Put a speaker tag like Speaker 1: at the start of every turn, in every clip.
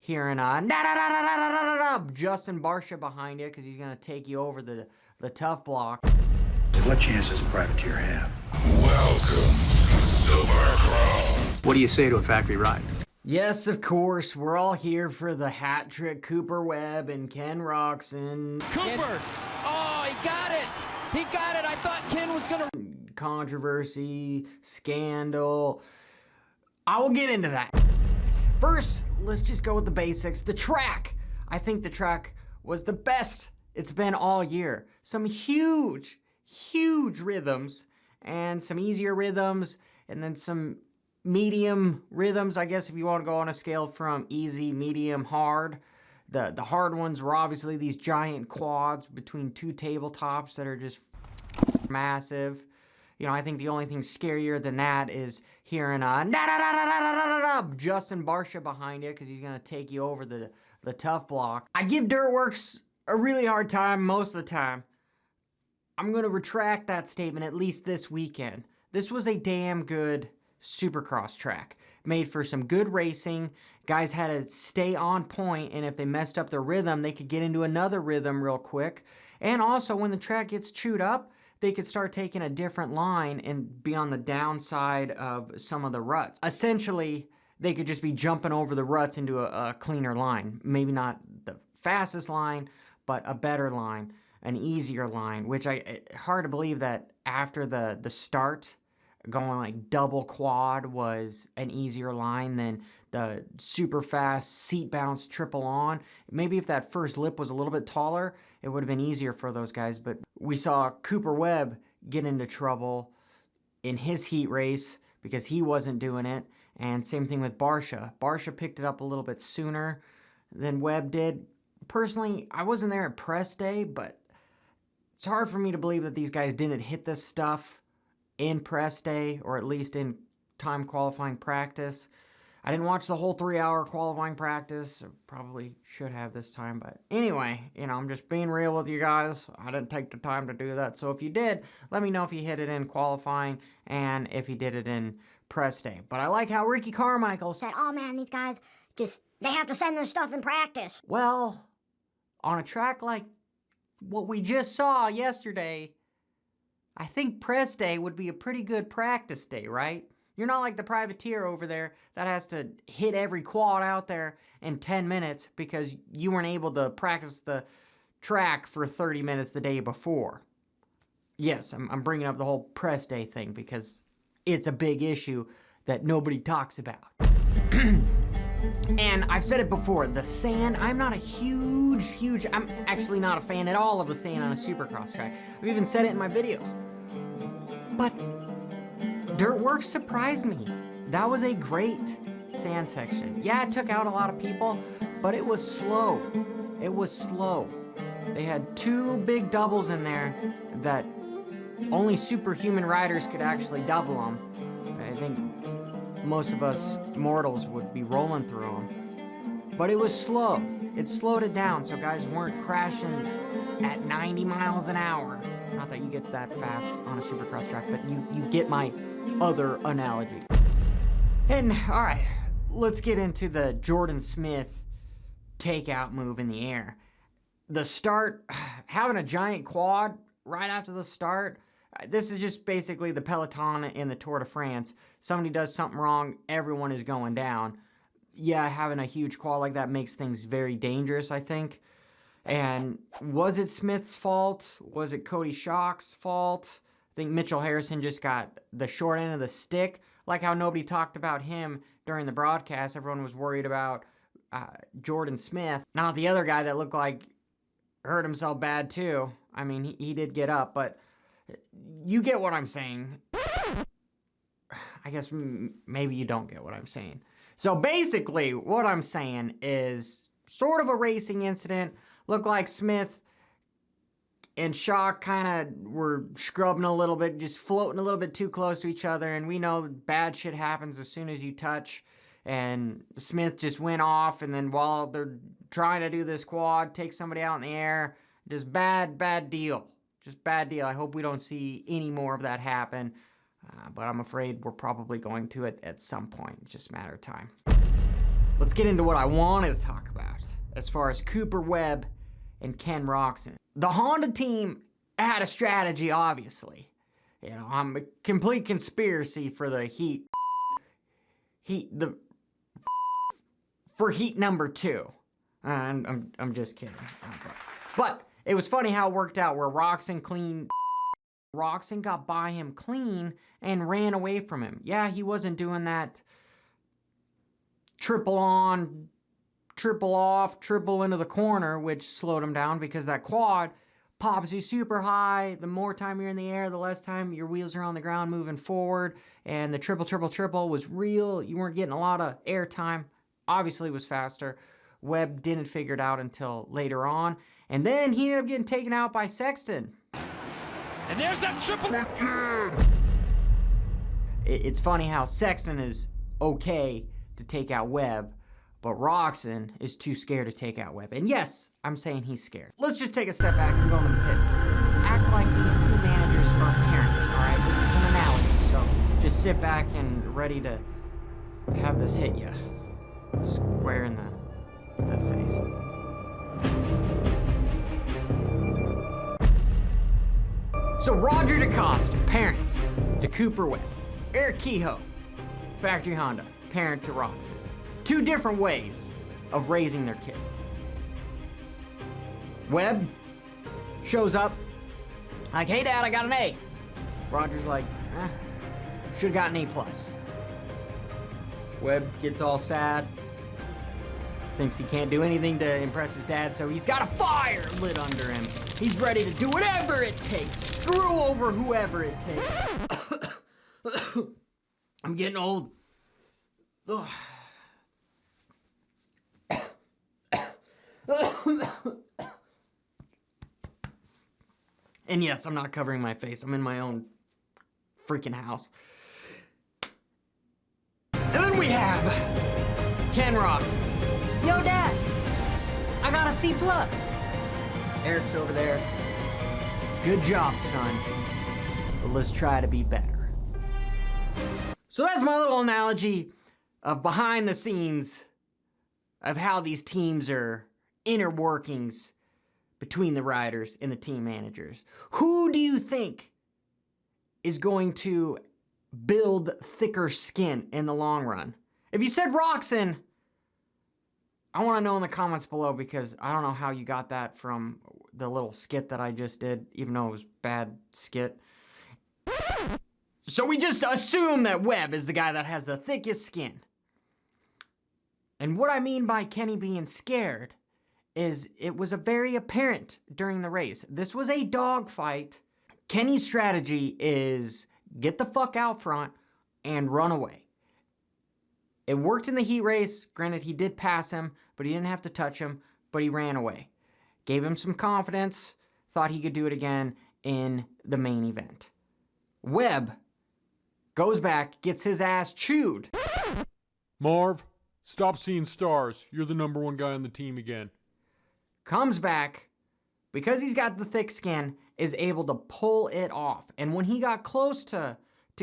Speaker 1: hearing Justin Barsha behind you because he's going to take you over the tough block.
Speaker 2: What chance does a privateer have?
Speaker 3: Welcome to Supercross.
Speaker 2: What do you say to a factory ride?
Speaker 1: Yes, of course. We're all here for the hat trick. Cooper Webb and Ken Roxon.
Speaker 4: Cooper! Oh, he got it! He got it! I thought Ken was gonna...
Speaker 1: Controversy, scandal. I will get into that. First, let's just go with the basics. The track. I think the track was the best it's been all year. Some huge rhythms and some easier rhythms and then some medium rhythms, I guess, if you want to go on a scale from easy, medium, hard. The hard ones were obviously these giant quads between two tabletops that are just massive. You know, I think the only thing scarier than that is hearing Justin Barsha behind you because he's going to take you over the tough block. I give Dirtworks a really hard time most of the time. I'm going to retract that statement at least this weekend. This was a damn good Supercross track. Made for some good racing. Guys had to stay on point, and if they messed up their rhythm, they could get into another rhythm real quick. And also, when the track gets chewed up, they could start taking a different line and be on the downside of some of the ruts. Essentially, they could just be jumping over the ruts into a cleaner line. Maybe not the fastest line, but a better line, an easier line, which hard to believe that after the start, going like double quad was an easier line than the super fast seat bounce triple on. Maybe if that first lip was a little bit taller, it would have been easier for those guys. But we saw Cooper Webb get into trouble in his heat race because he wasn't doing it. And same thing with Barsha. Barsha picked it up a little bit sooner than Webb did. Personally, I wasn't there at press day, but it's hard for me to believe that these guys didn't hit this stuff in press day, or at least in time qualifying practice. I didn't watch the whole 3-hour qualifying practice. I probably should have this time, but anyway, you know, I'm just being real with you guys. I didn't take the time to do that. So if you did, let me know if you hit it in qualifying and if you did it in press day. But I like how Ricky Carmichael
Speaker 5: said, oh man, these guys they have to send this stuff in practice.
Speaker 1: Well, on a track like what we just saw yesterday, I think press day would be a pretty good practice day, right? You're not like the privateer over there that has to hit every quad out there in 10 minutes because you weren't able to practice the track for 30 minutes the day before. Yes, I'm bringing up the whole press day thing because it's a big issue that nobody talks about. And I've said it before, the sand, I'm not a huge, I'm actually not a fan at all of the sand on a Supercross track. I've even said it in my videos. But Dirtworks surprised me. That was a great sand section. Yeah, it took out a lot of people, but it was slow. It was slow. They had two big doubles in there that only superhuman riders could actually double them. I think most of us mortals would be rolling through them. But it was slow. It slowed it down so guys weren't crashing at 90 miles an hour. Not that you get that fast on a Supercross track, but you get my other analogy. And all right, let's get into the Jordan Smith takeout move in the air. The start, having a giant quad right after the start, this is just basically the Peloton in the Tour de France. Somebody does something wrong, everyone is going down. Yeah, having a huge quad like that makes things very dangerous, I think. And was it Smith's fault? Was it Cody Schock's fault? I think Mitchell Harrison just got the short end of the stick. Like how nobody talked about him during the broadcast. Everyone was worried about Jordan Smith. Not the other guy that looked like hurt himself bad too. I mean, he did get up, but you get what I'm saying. I guess maybe you don't get what I'm saying. So basically, what I'm saying is sort of a racing incident. Looked like Smith and Schock kind of were scrubbing a little bit, just floating a little bit too close to each other. And we know bad shit happens as soon as you touch. And Smith just went off. And then while they're trying to do this quad, take somebody out in the air. Just bad deal. Just bad deal. I hope we don't see any more of that happen. But I'm afraid we're probably going to it at some point. It's just a matter of time. let's get into what I wanted to talk about as far as Cooper Webb and Ken Roczen. The Honda team had a strategy, obviously. You know, I'm a complete conspiracy for the for heat number 2. I'm just kidding. But it was funny how it worked out where Roczen got by him clean and ran away from him. Yeah, he wasn't doing that triple on, triple off, triple into the corner, which slowed him down because that quad pops you super high. The more time you're in the air, the less time your wheels are on the ground moving forward. And the triple was real. You weren't getting a lot of air time. Obviously, it was faster. Webb didn't figure it out until later on. And then he ended up getting taken out by Sexton.
Speaker 4: And there's that triple.
Speaker 1: It's funny how Sexton is okay to take out Webb, but Roczen is too scared to take out Webb. And yes, I'm saying he's scared. Let's just take a step back and go into the pits. Act like these team managers are parents, all right? This is an analogy, so just sit back and ready to have this hit you square in the face. So Roger DeCosta, parent to Cooper Webb. Eric Kehoe, factory Honda, parent to Roczen. 2 different ways of raising their kid. Webb shows up like, hey dad, I got an A. Roger's like, should've gotten an A+. Webb gets all sad, thinks he can't do anything to impress his dad, so he's got a fire lit under him. He's ready to do whatever it takes, screw over whoever it takes. I'm getting old. Ugh. And yes, I'm not covering my face. I'm in my own freaking house. And then we have Ken Roczen. Yo, Dad, I got a C+. Eric's over there. Good job, son. But let's try to be better. So that's my little analogy of behind the scenes of how these teams are inner workings between the riders and the team managers. Who do you think is going to build thicker skin in the long run? If you said Roczen, I want to know in the comments below, because I don't know how you got that from the little skit that I just did, even though it was bad skit. So we just assume that Webb is the guy that has the thickest skin. And what I mean by Kenny being scared is it was a very apparent during the race. This was a dogfight. Kenny's strategy is get the fuck out front and run away. It worked in the heat race. Granted, he did pass him, but he didn't have to touch him, but he ran away. Gave him some confidence, thought he could do it again in the main event. Webb goes back, gets his ass chewed.
Speaker 6: Marv, stop seeing stars. You're the #1 guy on the team again.
Speaker 1: Comes back, because he's got the thick skin, is able to pull it off. And when he got close to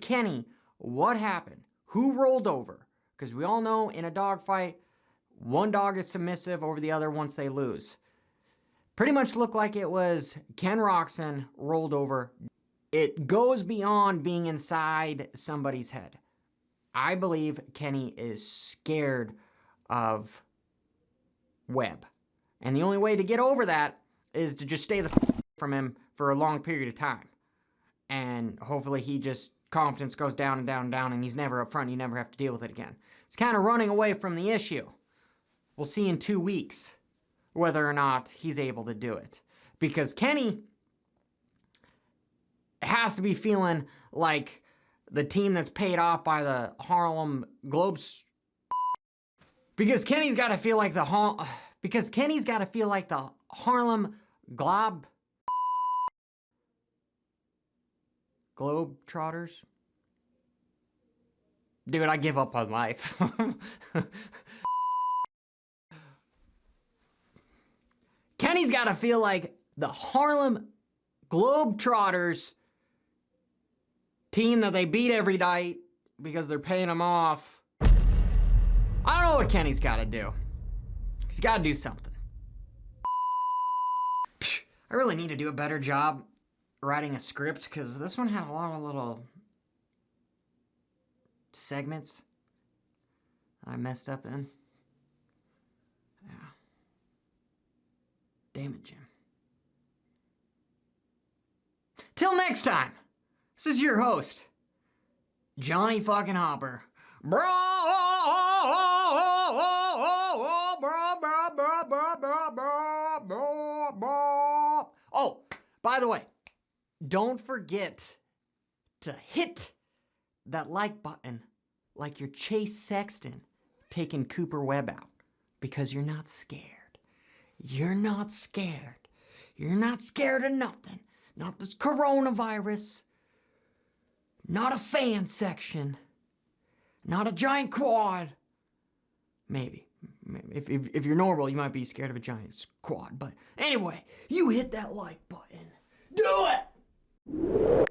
Speaker 1: Kenny, what happened? Who rolled over? Because we all know in a dogfight, one dog is submissive over the other once they lose. Pretty much looked like it was Ken Roczen rolled over. It goes beyond being inside somebody's head. I believe Kenny is scared of Webb. And the only way to get over that is to just stay the from him for a long period of time. And hopefully he just, confidence goes down and down and down, and he's never up front. You never have to deal with it again. It's kind of running away from the issue. We'll see in 2 weeks whether or not he's able to do it. Because Kenny has to be feeling like the team that's paid off by the Harlem Globes. Because Kenny's got to feel like the Harlem Globetrotters. Dude, I give up on life. Kenny's got to feel like the Harlem Globetrotters team that they beat every night because they're paying them off I don't know what Kenny's got to do. He's got to do something. I really need to do a better job writing a script because this one had a lot of little segments that I messed up in. Yeah. Damn it, Jim. Till next time, this is your host, Johnny fucking Hopper. Bro, oh, by the way, don't forget to hit that like button like you're Chase Sexton taking Cooper Webb out because you're not scared. You're not scared. You're not scared of nothing. Not this coronavirus. Not a sand section. Not a giant quad. Maybe. If you're normal, you might be scared of a giant quad. But anyway, you hit that like button. Do it!